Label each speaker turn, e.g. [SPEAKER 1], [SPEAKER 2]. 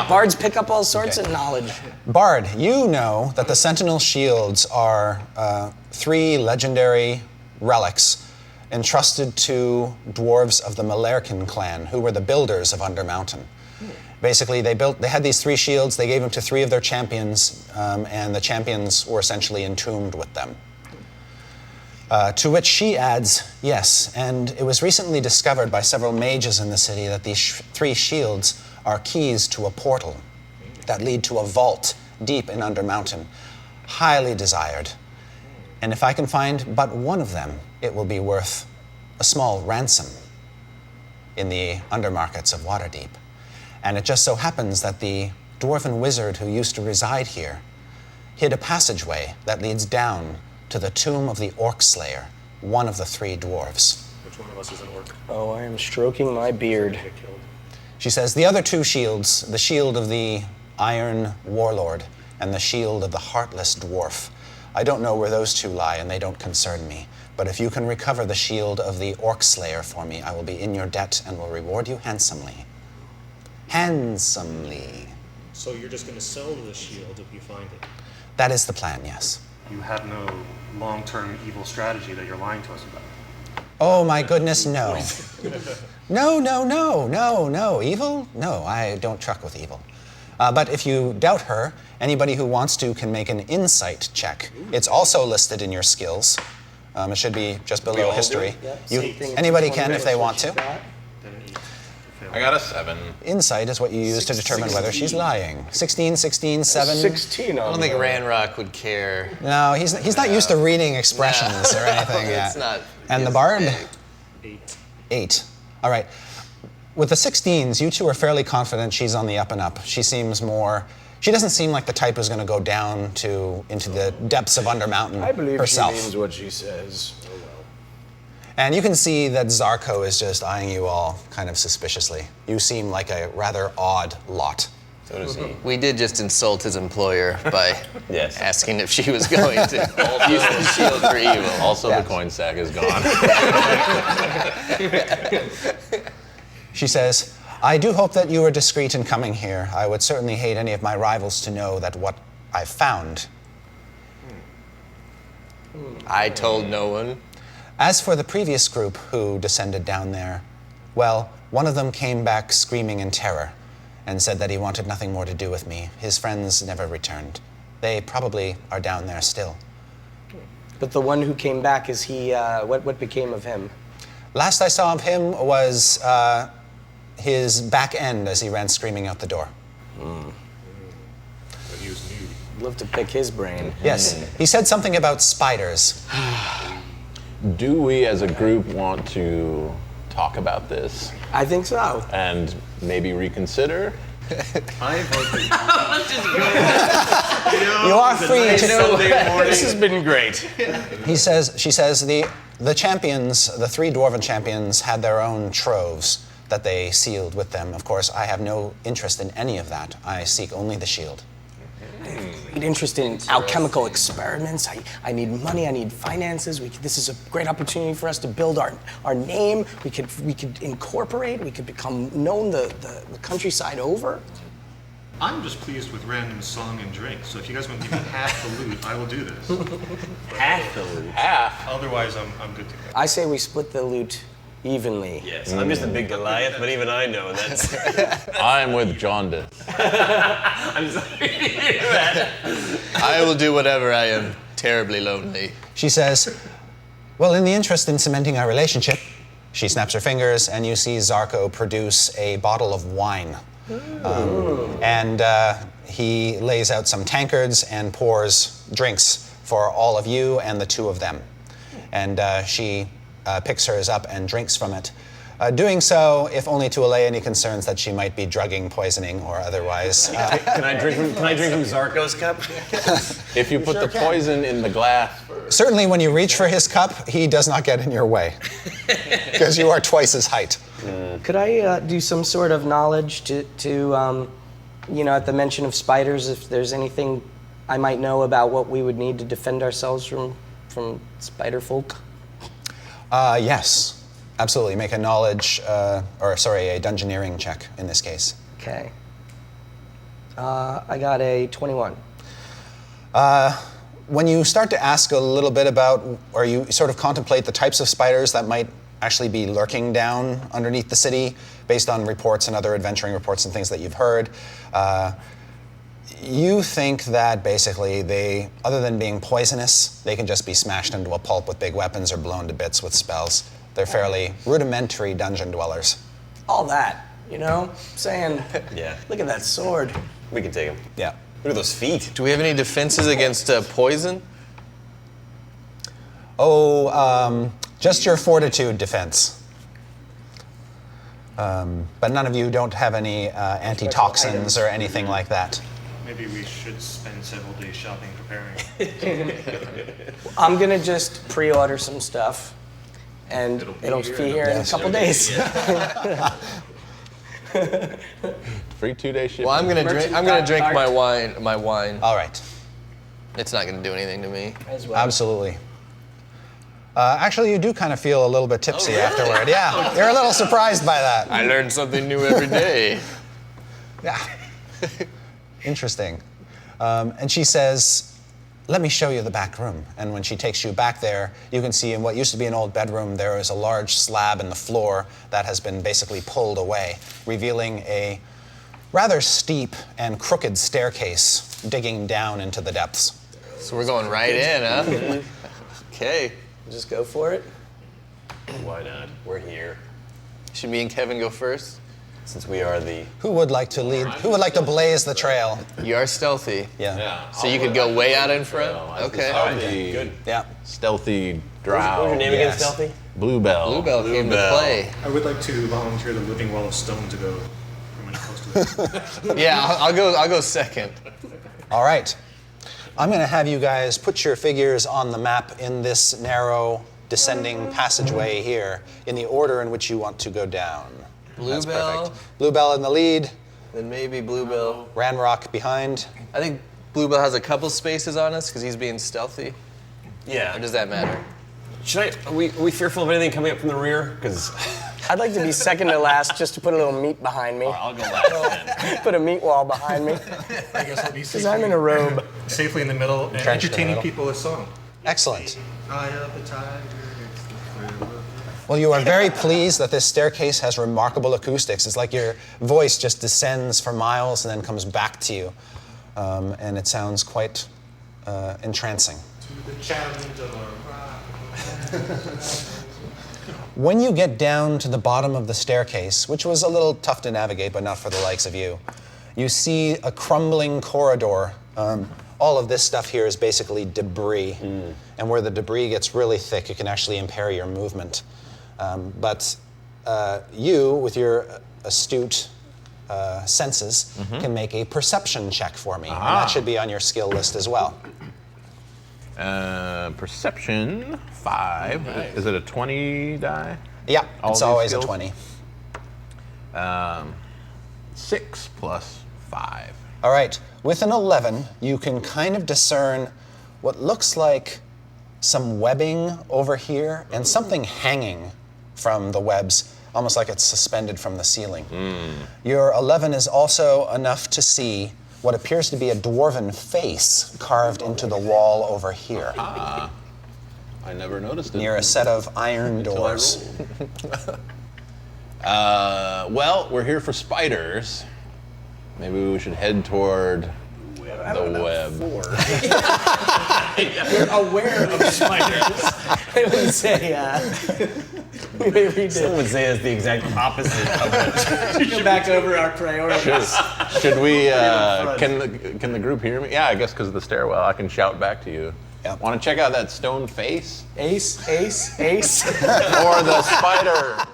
[SPEAKER 1] Bards pick up all sorts of knowledge.
[SPEAKER 2] Bard, you know that the Sentinel shields are 3 legendary relics entrusted to dwarves of the Malerkin clan, who were the builders of Undermountain. Basically, they had these 3 shields, they gave them to 3 of their champions, and the champions were essentially entombed with them. To which she adds, yes, and it was recently discovered by several mages in the city that these 3 shields are keys to a portal that lead to a vault deep in Undermountain, highly desired. And if I can find but one of them, it will be worth a small ransom in the undermarkets of Waterdeep. And it just so happens that the dwarven wizard who used to reside here hid a passageway that leads down to the tomb of the Orc Slayer, one of the 3 dwarves.
[SPEAKER 3] Which one of us is an orc?
[SPEAKER 1] Oh, I am stroking my beard.
[SPEAKER 2] She says, the other 2 shields, the shield of the Iron Warlord and the shield of the Heartless Dwarf, I don't know where those 2 lie and they don't concern me. But if you can recover the shield of the Orc Slayer for me, I will be in your debt and will reward you handsomely. Handsomely.
[SPEAKER 3] So you're just going to sell the shield if you find it?
[SPEAKER 2] That is the plan, yes.
[SPEAKER 3] You have no long-term evil strategy that you're lying to us about.
[SPEAKER 2] Oh my goodness, no. No. Evil? No, I don't truck with evil. But if you doubt her, anybody who wants to can make an insight check. It's also listed in your skills. It should be just below history. Anybody can if they want to.
[SPEAKER 4] I got a 7.
[SPEAKER 2] Insight is what you use to determine whether she's lying. 16, 7.
[SPEAKER 1] 16.
[SPEAKER 5] I don't think Ranrock would care.
[SPEAKER 2] No, he's not used to reading expressions or anything yet.
[SPEAKER 5] It's not.
[SPEAKER 2] And the Bard?
[SPEAKER 3] 8.
[SPEAKER 2] All right. With the 16s, you 2 are fairly confident she's on the up and up. She doesn't seem like the type who's going to go down into the depths of Undermountain herself.
[SPEAKER 1] I believe she means what she says.
[SPEAKER 2] And you can see that Zarko is just eyeing you all kind of suspiciously. You seem like a rather odd lot.
[SPEAKER 5] So does he. We did just insult his employer by
[SPEAKER 4] Yes.
[SPEAKER 5] asking if she was going to use the shield for evil.
[SPEAKER 4] Also, the coin sack is gone.
[SPEAKER 2] She says, I do hope that you are discreet in coming here. I would certainly hate any of my rivals to know that what I've found.
[SPEAKER 5] I told no one.
[SPEAKER 2] As for the previous group who descended down there, well, one of them came back screaming in terror and said that he wanted nothing more to do with me. His friends never returned. They probably are down there still.
[SPEAKER 1] But the one who came back, is he, what became of him?
[SPEAKER 2] Last I saw of him was his back end as he ran screaming out the door.
[SPEAKER 3] But he was nude.
[SPEAKER 1] Love to pick his brain.
[SPEAKER 2] Yes, he said something about spiders.
[SPEAKER 4] Do we as a group want to talk about this
[SPEAKER 1] I think so.
[SPEAKER 4] and maybe reconsider?
[SPEAKER 3] I vote that
[SPEAKER 2] You are free to know.
[SPEAKER 1] This has been great.
[SPEAKER 2] She says, the champions, the 3 dwarven champions, had their own troves that they sealed with them. Of course, I have no interest in any of that. I seek only the shield.
[SPEAKER 1] Great interest in alchemical experiments. I need money. I need finances. This is a great opportunity for us to build our name. We could incorporate. We could become known the countryside over.
[SPEAKER 3] I'm just pleased with random song and drink, so if you guys want to give me half the loot, I will do this.
[SPEAKER 4] Half the loot. Half?
[SPEAKER 3] Otherwise, I'm good to go.
[SPEAKER 1] I say we split the loot evenly.
[SPEAKER 6] Yes, I'm just a big Goliath, but even I know that's...
[SPEAKER 4] I'm with Jaundice.
[SPEAKER 6] I'm sorry to hear that.
[SPEAKER 5] I will do whatever. I am terribly lonely.
[SPEAKER 2] She says, well, in the interest in cementing our relationship, she snaps her fingers and you see Zarko produce a bottle of wine. And he lays out some tankards and pours drinks for all of you and the 2 of them. And she picks hers up and drinks from it. Doing so, if only to allay any concerns that she might be drugging, poisoning, or otherwise.
[SPEAKER 6] Can I drink from Zarko's cup?
[SPEAKER 4] If you put the poison in the glass first.
[SPEAKER 2] Certainly when you reach for his cup, he does not get in your way. Because you are twice his height.
[SPEAKER 1] Could I do some sort of knowledge to at the mention of spiders, if there's anything I might know about what we would need to defend ourselves from spider folk?
[SPEAKER 2] Yes, absolutely. Make a knowledge, a dungeoneering check in this case.
[SPEAKER 1] Okay. I got a 21.
[SPEAKER 2] When you start to ask a little bit about, or you sort of contemplate the types of spiders that might actually be lurking down underneath the city, based on reports and other adventuring reports and things that you've heard, you think that basically they, other than being poisonous, they can just be smashed into a pulp with big weapons or blown to bits with spells. They're fairly rudimentary dungeon dwellers.
[SPEAKER 1] All that, you know? Saying,
[SPEAKER 6] Yeah.
[SPEAKER 1] look at that sword.
[SPEAKER 6] We can take him.
[SPEAKER 2] Yeah.
[SPEAKER 6] Look at those feet.
[SPEAKER 5] Do we have any defenses against poison?
[SPEAKER 2] Oh, just your fortitude defense. But none of you don't have any antitoxins or anything like that.
[SPEAKER 3] Maybe we should spend several days shopping preparing.
[SPEAKER 1] I'm gonna just pre-order some stuff, and it'll be here in a couple days.
[SPEAKER 4] Free 2-day shipping.
[SPEAKER 5] Well, I'm gonna drink my wine.
[SPEAKER 2] All right.
[SPEAKER 5] It's not gonna do anything to me.
[SPEAKER 1] As well.
[SPEAKER 2] Absolutely. Actually, you do kind of feel a little bit tipsy afterward. Yeah, you're a little surprised by that.
[SPEAKER 5] I learn something new every day.
[SPEAKER 2] Yeah. Interesting. And she says, let me show you the back room. And when she takes you back there, you can see in what used to be an old bedroom, there is a large slab in the floor that has been basically pulled away, revealing a rather steep and crooked staircase digging down into the depths.
[SPEAKER 5] So we're going right in, huh? Okay.
[SPEAKER 1] Just go for it.
[SPEAKER 6] Why not? We're here.
[SPEAKER 5] Should me and Kevin go first?
[SPEAKER 6] Since we are the...
[SPEAKER 2] Who would like to lead? Who would like to blaze the trail?
[SPEAKER 5] You are stealthy.
[SPEAKER 2] Yeah.
[SPEAKER 5] So you could go way out in front? Okay.
[SPEAKER 4] Stealthy,
[SPEAKER 6] Good.
[SPEAKER 2] Yeah.
[SPEAKER 4] stealthy drow.
[SPEAKER 6] What was your name
[SPEAKER 2] Yes.
[SPEAKER 6] again, Stealthy?
[SPEAKER 4] Bluebell.
[SPEAKER 5] Bluebell came to play.
[SPEAKER 3] I would like to volunteer the living wall of stone to go from close to it.
[SPEAKER 5] Yeah, I'll go second.
[SPEAKER 2] All right. I'm going to have you guys put your figures on the map in this narrow descending passageway here in the order in which you want to go down. That's
[SPEAKER 5] Bluebell,
[SPEAKER 2] perfect. Bluebell in the lead,
[SPEAKER 5] then maybe Bluebell.
[SPEAKER 2] Ranrock behind.
[SPEAKER 5] I think Bluebell has a couple spaces on us because he's being stealthy.
[SPEAKER 6] Yeah.
[SPEAKER 5] Or does that matter?
[SPEAKER 6] Are we fearful of anything coming up from the rear? Because
[SPEAKER 1] I'd like to be second to last, just to put a little meat behind me.
[SPEAKER 6] I'll go last.
[SPEAKER 1] Put a meat wall behind me,
[SPEAKER 3] I guess I'll be
[SPEAKER 1] because I'm in a robe.
[SPEAKER 3] safely in the middle and
[SPEAKER 2] Entrenched in the
[SPEAKER 3] entertaining
[SPEAKER 2] middle.
[SPEAKER 3] people with song.
[SPEAKER 2] Excellent.
[SPEAKER 3] Eye of the tiger, it's the thrill of...
[SPEAKER 2] Well, you are very pleased that this staircase has remarkable acoustics. It's like your voice just descends for miles and then comes back to you. And it sounds quite entrancing.
[SPEAKER 3] To the challenge of a rock.
[SPEAKER 2] When you get down to the bottom of the staircase, which was a little tough to navigate, but not for the likes of you, you see a crumbling corridor. All of this stuff here is basically debris. And where the debris gets really thick, it can actually impair your movement. But you, with your astute senses, can make a perception check for me. And that should be on your skill list as well.
[SPEAKER 4] Perception 5.
[SPEAKER 6] Nice.
[SPEAKER 4] Is it a 20 die?
[SPEAKER 2] Yeah,
[SPEAKER 4] All
[SPEAKER 2] it's
[SPEAKER 4] these
[SPEAKER 2] always
[SPEAKER 4] skills?
[SPEAKER 2] a 20.
[SPEAKER 4] 6 plus 5.
[SPEAKER 2] All right, with an 11, you can kind of discern what looks like some webbing over here and something hanging from the webs, almost like it's suspended from the ceiling. Your 11 is also enough to see what appears to be a dwarven face carved into the wall over here,
[SPEAKER 4] I never noticed it.
[SPEAKER 2] near a set of iron
[SPEAKER 4] Until I
[SPEAKER 2] doors.
[SPEAKER 4] rolled. Well, we're here for spiders. Maybe we should head toward the web.
[SPEAKER 1] You're aware of spiders. I would say, maybe
[SPEAKER 6] Someone would say it's the exact opposite of what.
[SPEAKER 1] go back over our priorities.
[SPEAKER 4] Should we? Can the group hear me? Yeah, I guess because of the stairwell, I can shout back to you.
[SPEAKER 2] Yep.
[SPEAKER 4] Want to check out that stone face
[SPEAKER 1] Ace, ace, ace.
[SPEAKER 4] or the spider?